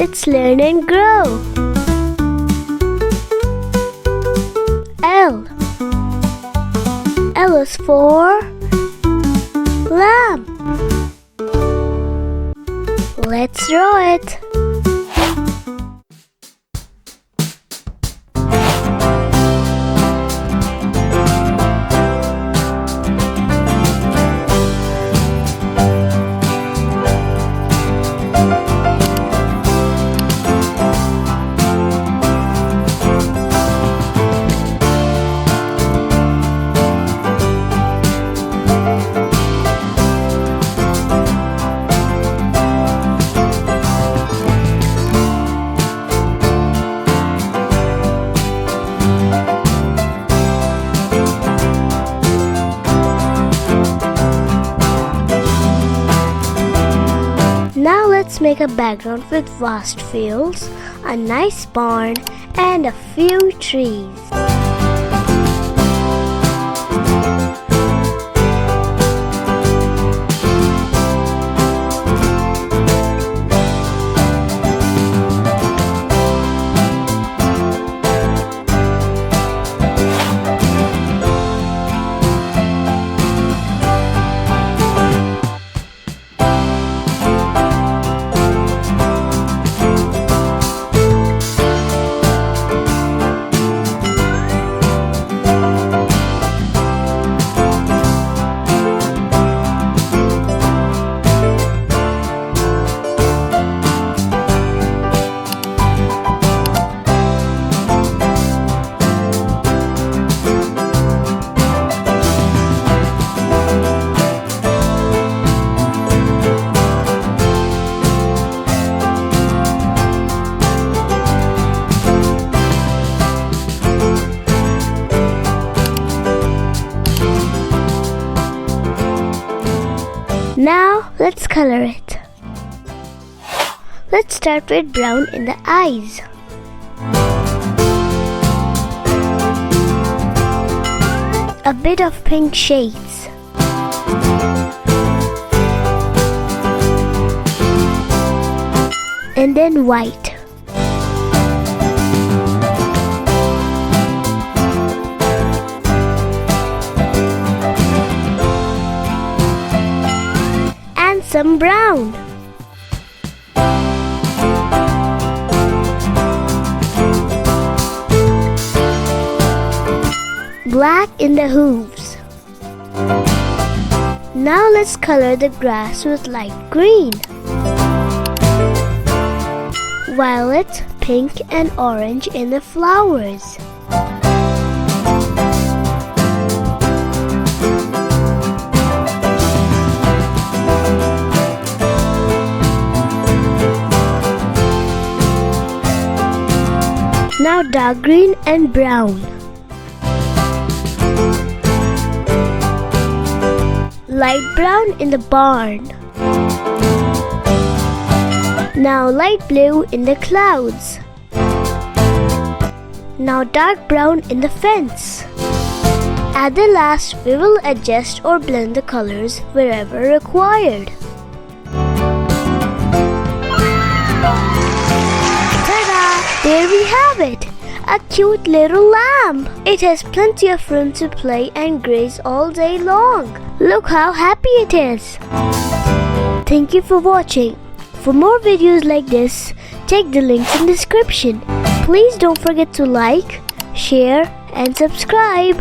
let's learn and grow. L. L is for lamb. Let's draw it. Now let's make a background with vast fields, a nice barn, and a few trees. Now let's color it. Let's start with brown in the eyes. A bit of pink shades. And then white. Some brown. Black in the hooves. Now let's color the grass with light green. Violet, pink, and orange in the flowers. Now dark green and brown. Light brown in the barn. Now light blue in the clouds. Now dark brown in the fence. At the last, we will adjust or blend the colors wherever required. There we have it, a cute little lamb. It has plenty of room to play and graze all day long. Look how happy it is. Thank you for watching. For more videos like this, check the links in the description. Please don't forget to like, share, and subscribe.